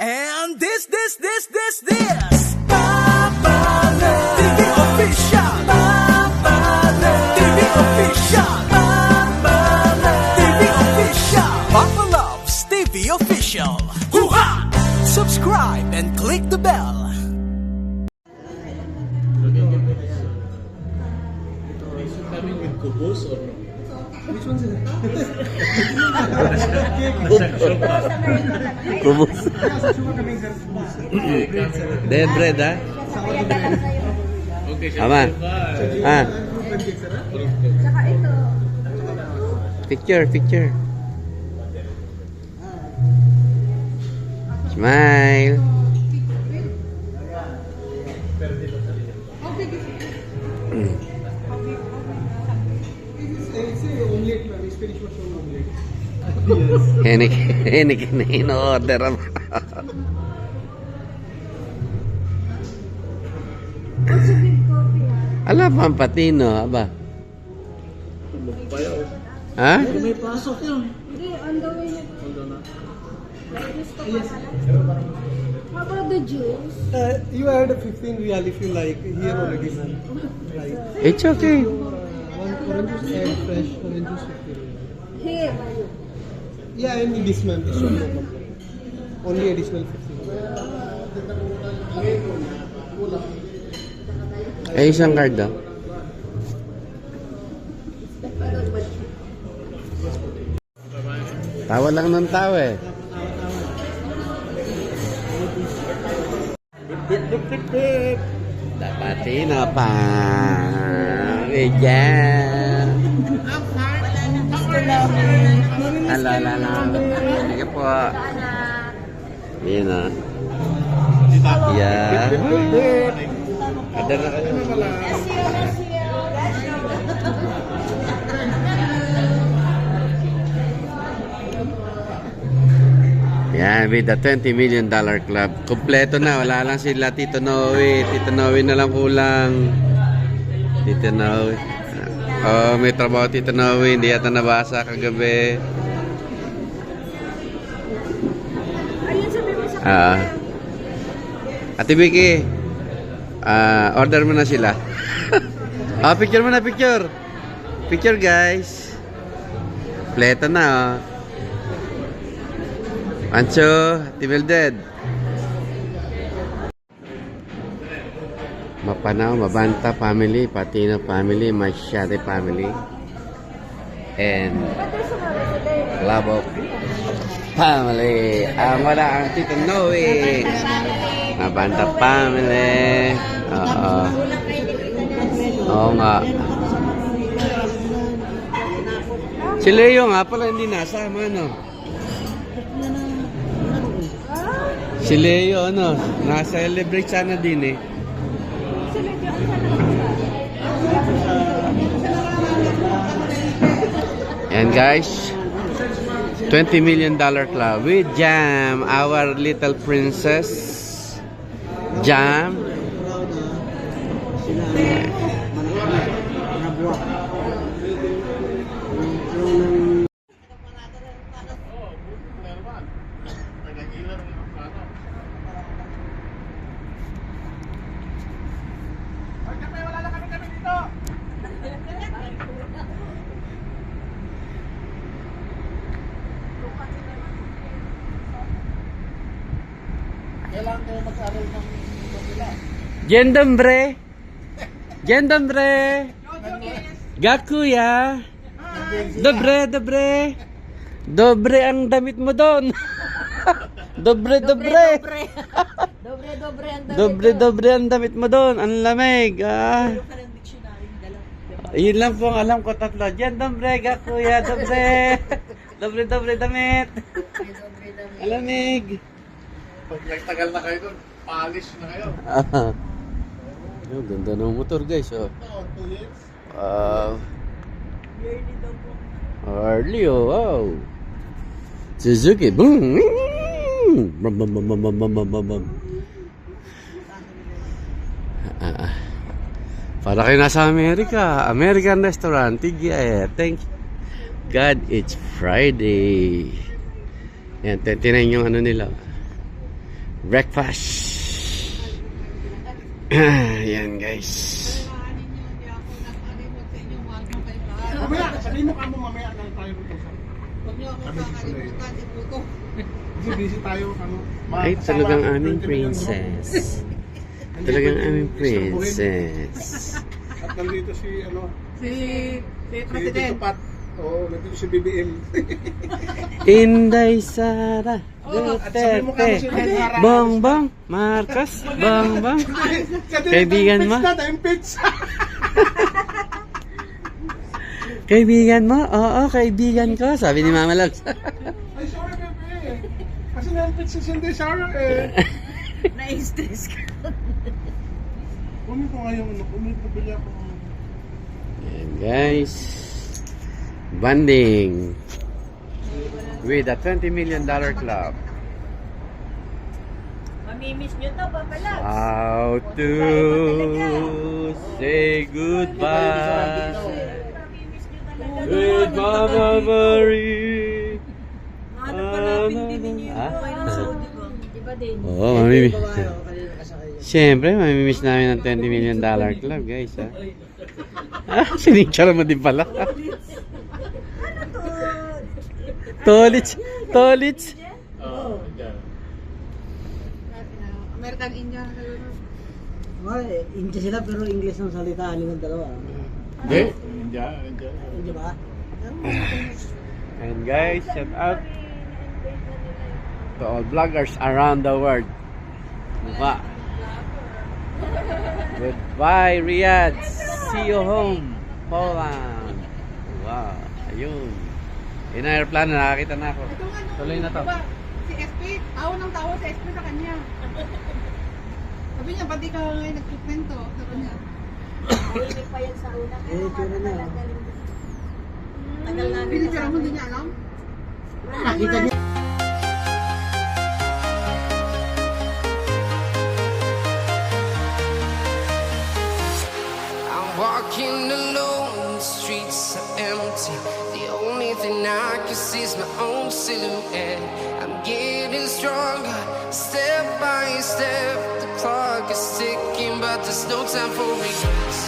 And this Papale TV Official. Papale TV Official. Papale TV Official. Papa Loves TV Official. Hoo-ha! Subscribe and click the bell. Coming with kubos or no? Which one's it? Kubos. Dead bread, ha? Okay, Ama. Ah. Saka ito. Picture. Smile. Omelette, ma'am. Spanish mushroom omelette. Henikin na in-order mo. What's a big coffee, ha? Ala, pampatino, aba. Ha? May pasok yun. Hindi, on the way na. Hold on na. Gusto ko pala. How about the juice? You add 15 real if you like. Here already, ma'am. Right. It's okay. One orange juice and fresh orange juice 50 real. Here. Yeah, and this, ma'am. This one no problem. Only additional 50 real. Eh, isang card daw. Tawa lang ng tawa eh. Patino pa. Ayan. Alala. Sige po. Ayan o. Yeah. Ada na kayo. Yan, with the $20 million club. Kompleto na, wala lang sila Tito Noe. Tito Noe na lang kulang. Tito Noe. Oh, may trabaho Tito Noe, hindi yata nabasa kagabi. Ayun, sabi mo sa Ate Vicky, order mo na sila. Picture mo na, picture. Picture, guys. Kompleto na, oh. Pancho, Tibilded. Mapanaw, Mabanta family, Patino family, Masyate family, and Club of family. Ang wala ang Tito Noe. Mabanta family. Oo nga. Si Leo nga pala hindi nasama, no? Si Leo, ano, nasa-celebrate sana din eh. And guys, $20 million club with Jam, our little princess. Jam. Kailangan kayo mag-aral ng kapila. Dzień dobry. Gakuya. Dobre. Dobre ang damit mo doon. Dobre ang damit. Dobre ang damit mo doon. Ang lamig. Yun lang po ang alam ko, tatlo. Dzień dobry, gakuya. Dobre damit. Ang lamig. Pag nagtagal na kayo doon, polish na kayo. Ganda ng motor, guys. Oh. 2 years. Harley, oh, wow. Suzuki, boom. Para kayo nasa Amerika. American restaurant. Tigya eh. Thank God it's Friday. Yan, tinayin yung ano nila. breakfast. Yan guys. Mamaya, sabihin mo ka mo mamaya na tayo rito. Huwag niyo ako kakalimutan, ibuto. Kasi busy tayo. Ay, talagang aming princess. Talagang aming princess. At nandito si, Si si President. Tito Pat. Oo, nandito si BBM. Inday Sara At sabihin mo ka mo Duterte si Nara. Bongbong Marcos Bongbong. Kaibigan mo? Impeach. Kaibigan mo? Oo, kaibigan ko. Sabi ni Mama Logs. Ay, sorry, bebe. Kasi na-impeach si Cindy Sarah eh. Na-stress ka. Kunin ko ngayon, kunin ko bili ako. Yan guys. Banding with a $20 million club. Mamimiss nyo to, papalag. How to say goodbye Mamimiss nyo talaga. with Mama Marie. Ano pa napin din ninyo yung Ah? buhay ng Saudi ko? Diba din? Oo, mamimiss. Siyempre, mamimiss namin ang $20 million club, guys. Ha? Sinicture mo din pala. Tolits. Tolits. Oo, dyan. American Indian na India sila pero English ang salita ng dalawa. Hindi, India. Hindi ba? And guys, shout out to all vloggers around the world. Mukha. Goodbye, Riyadh. See you home, Poland. Wow, ayun. Yun ang aeroplano, nakakita na ako. Tuloy na to. Si SP, tawa ng tawa si SP sa kanya. Sabi niya, pati ka ngayon nagkukwento sa kanya. Mahilig pa yan sa una. Eh, tsura na. Tagal na. Binitira mo, hindi niya alam. Nakita niya. I'm walking alone, the streets are empty. The only thing I can see is my own silhouette. I'm getting stronger, step by step. The clock is ticking, but there's no time for regrets.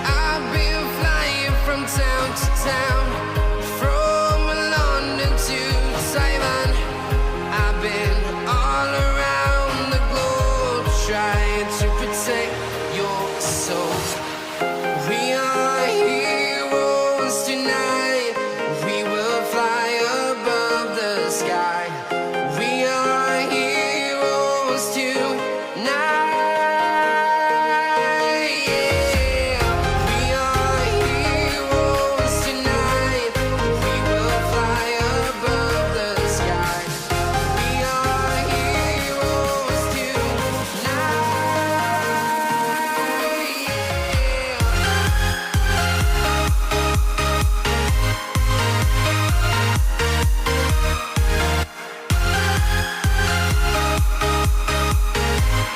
I've been flying from town to town, from London to Taiwan. I've been all around the globe, trying to protect your soul. We are heroes tonight. We will fly above the sky. We are heroes tonight. Yeah. We are heroes tonight. We will fly above the sky. We are heroes tonight. Yeah.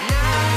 Now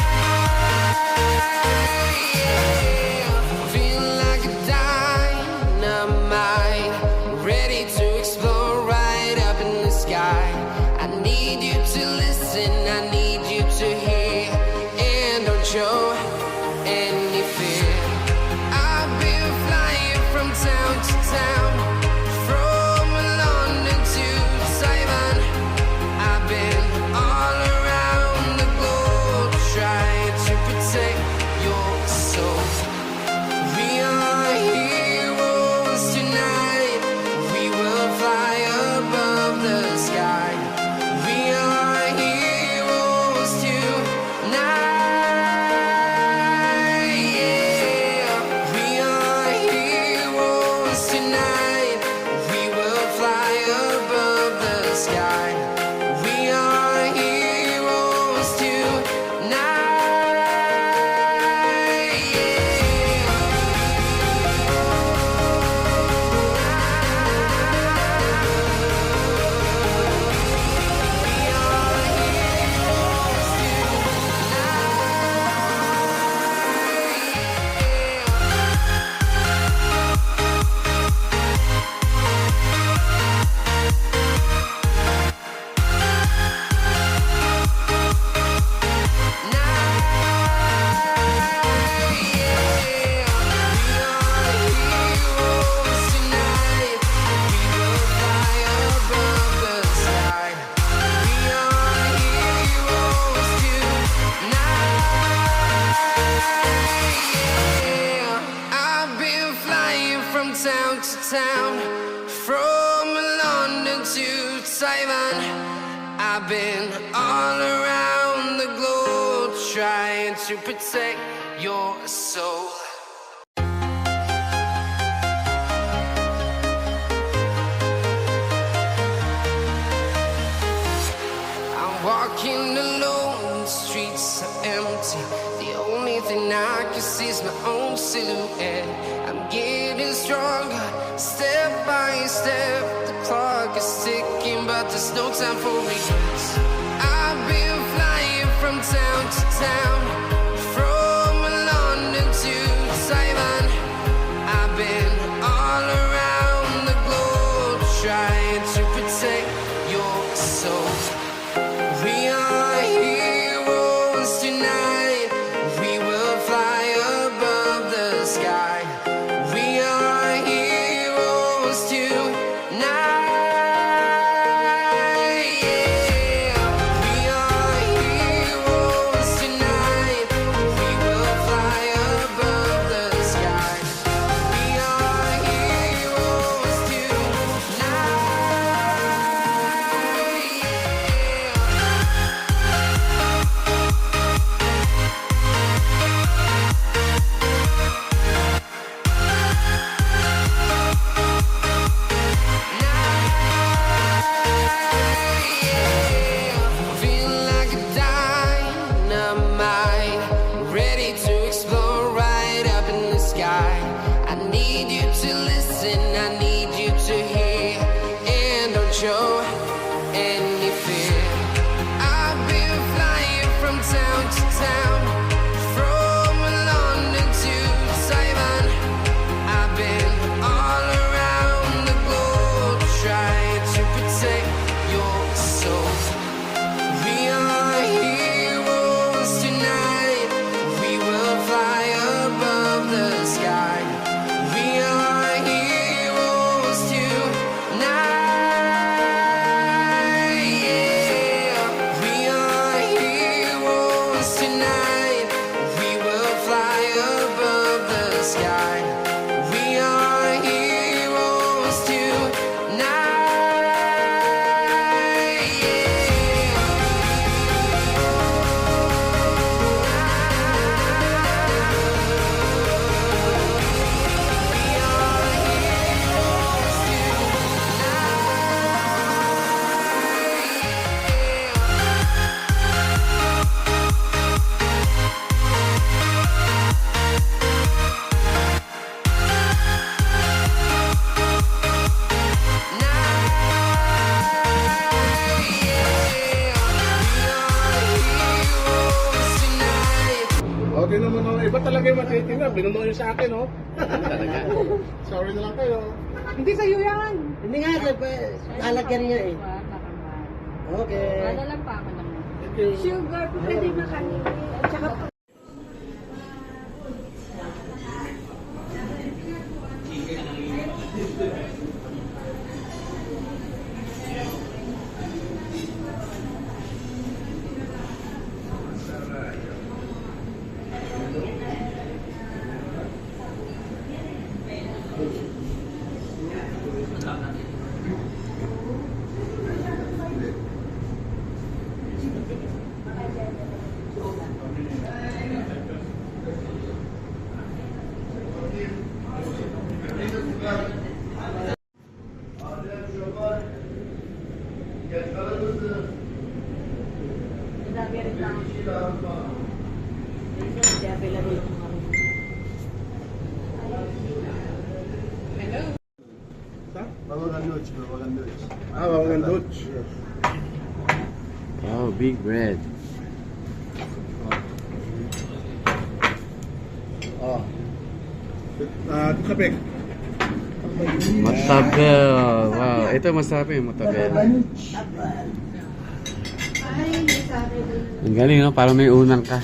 town, from London to Taiwan. I've been all around the globe trying to protect your soul. I'm walking alone, the streets are empty. The only thing I can see is my own silhouette. I'm getting stronger, step by step. The clock is ticking, but there's no time for regrets. I've been flying from town to town, from London to Taiwan. I've been all around the globe trying to protect your soul. We are heroes tonight. We will fly above the sky. We are heroes tonight. Yeah. We are heroes tonight. We will fly above the sky. We are heroes tonight. Yeah. Feel like a dynamite, ready to explode right up in the sky. I need you to listen, I need you to hear, and don't show any fear. I've been flying from town to town, from London to Taiwan. I've been all around the globe trying to protect your soul. We are heroes tonight. We will fly above the sky. We are heroes tonight. Yeah. We are heroes tonight. We will fly above the sky. We are heroes Okay naman ako. Iba talaga yung matitinga. Binuno yun sa akin, oh. Talaga. Sorry na lang kayo. Hindi sa'yo yan. Hindi nga, lalagyan niya eh. Okay. Ano lang pa ako naman. Thank you. Sugar, pwede ba kanina? At saka Bawagan Dutch. Oh, big bread. Kapek. Matabel. Wow, ito masabi, matabel. Ang galing, no? Parang may unang ka.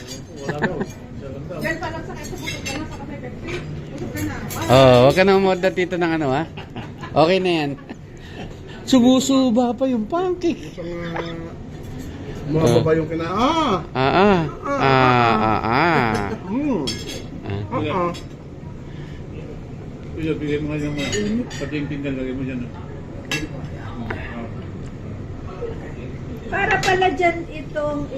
Diyan pa lang sa kayo, pupunta ka na sa Cafe Pepsi. Pusok ka na. Oh, wag ka na umorder dito ng ano, ha? Okay na yan. Subusuba pa yung pancake. Mga babae yung kina... Kuya, bigay mo nga yung pati yung tinggal, lagay mo dyan. Para pala dyan itong.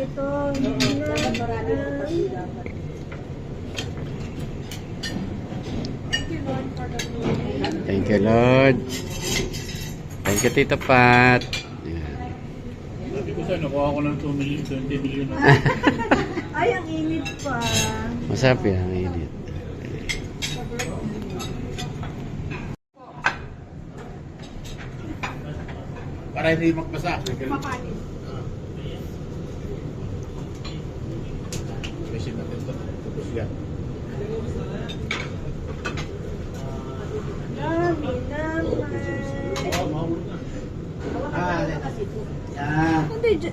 Thank you, Lord. Thank you, Tito Pat. Yan. Sabi ko sa'yo, nakuha ko ng 2 million, 20 million. Ay, ang init pa. Masarap yan, ang init. Para hindi magbasa. Makalis. Besin natin ito. Tapos yan. Dami naman. Yeah. Hindi,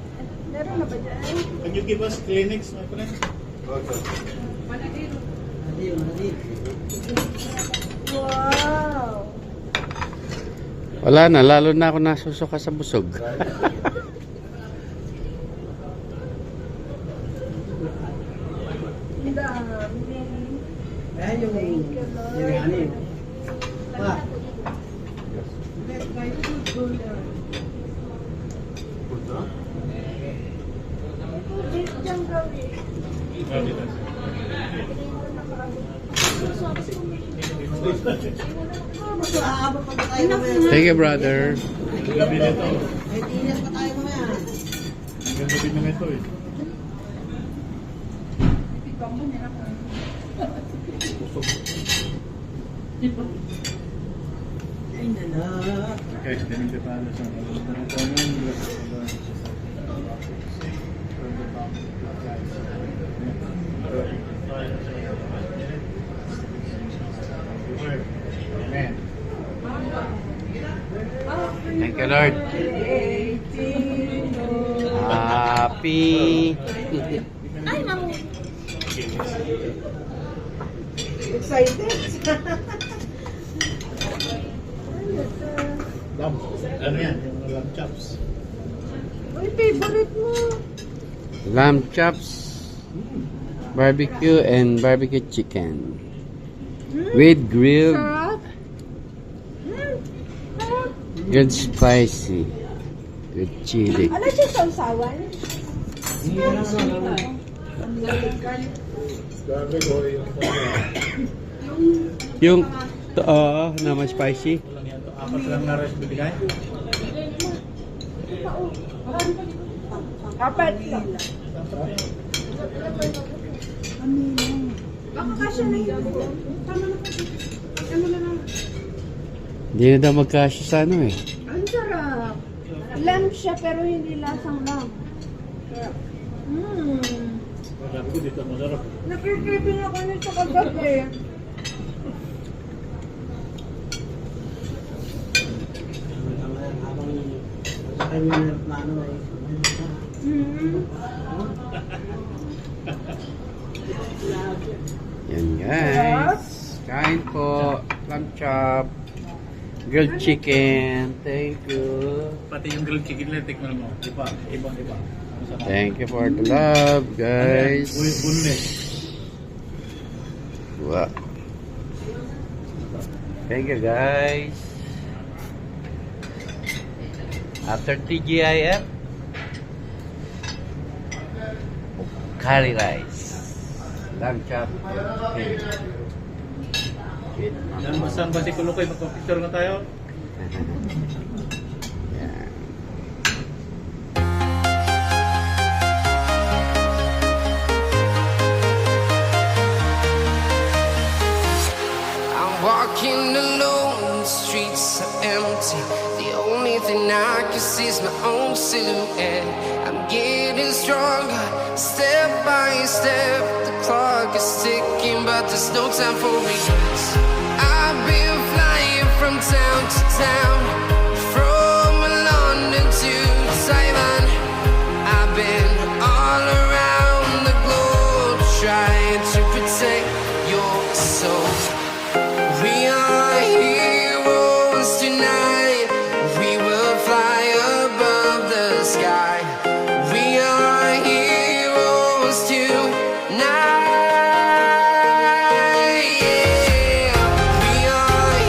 meron na ba dyan? Can you give us clinics, my friend? Wow. Wala na, lalo na ako nasusuka sa busog. Ang dami. Ayan yung ano yun. Pa. Tubig dyan gawin. Aabot pa tayo mamaya. Thank you, brother. Gabi nito. May tinas pa tayo mamaya. Ganda din na ito eh. Ay, nana. Okay, ganun ka pala sa Amen. Thank you, Lord. Happy. Ay, mamu. Excited. Lamb. Ano yan? Yung lamb chops. Uy, favorite mo. Lamb chops, barbecue, and barbecue chicken. With grilled, Sarap. Sarap. grilled spicy. With chili. Ano siya sausawan? Hindi na naman. Gabi ko yung Yung, naman spicy. lang yan. Apat lang na rice binigay. Apat lang. Baka kasya na yun. Tama na po. Tama na lang. Hindi na daw magkasya sa ano eh. Ang sarap. Lamb siya pero hindi lasang lamb. Sabi ko dito masarap. Nakikipin ako nito kagabi. Habang kami na plano ay Yan guys. Kain po. Lamb chop. Grilled chicken. Thank you. Pati yung grilled chicken lang, tikman mo. Iba, ibang-iba. Thank you for the love, guys. Boneless. Wow. Thank you, guys. After TGIF, curry rice, lamb chop. Saan ba si Kulukoy? Magpapicture na tayo? Yan. I'm walking alone, the streets are empty. The only thing I can see is my own silhouette. I'm getting stronger, step by step. The clock is ticking, but there's no time for regrets. I've been flying from town to town, from London to Taiwan. I've been all around the globe trying to protect your soul. We are heroes tonight. We will fly above the sky. We are heroes tonight. Yeah. We are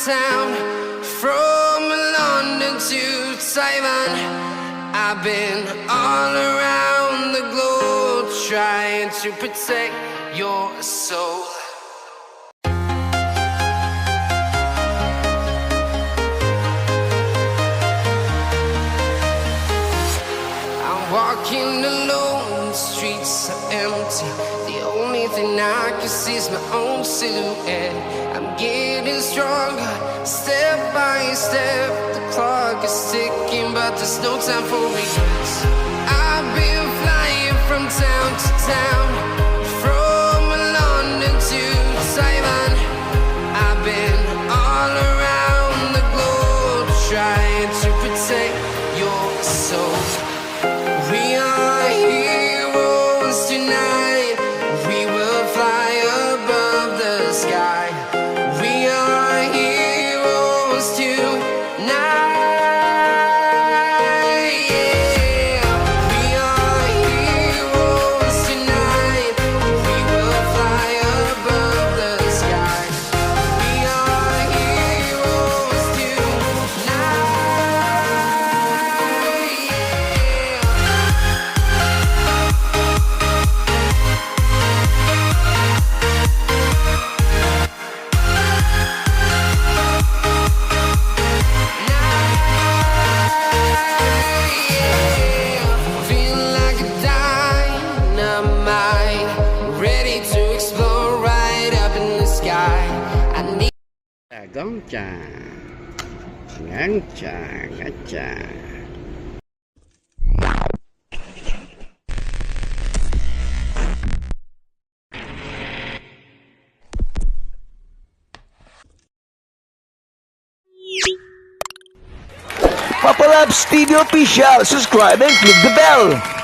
town, from London to Taiwan. I've been all around the globe trying to protect your soul. I'm walking alone, the streets are empty. The only thing I can see is my own silhouette. I'm getting stronger, step by step. The clock is ticking, but there's no time for regrets. I've been flying from town to town, from London to Taiwan. I've been all around the globe trying to protect your soul. We are heroes tonight. We will fly above the sky. We are heroes tonight. Yeah. We are heroes tonight. We will fly above the sky. We are heroes tonight. Feel like a dynamite, ready to explode right up in the sky. I need Gongcha. Gongcha. Gotcha. Papa Labs TV Official. Subscribe and click the bell.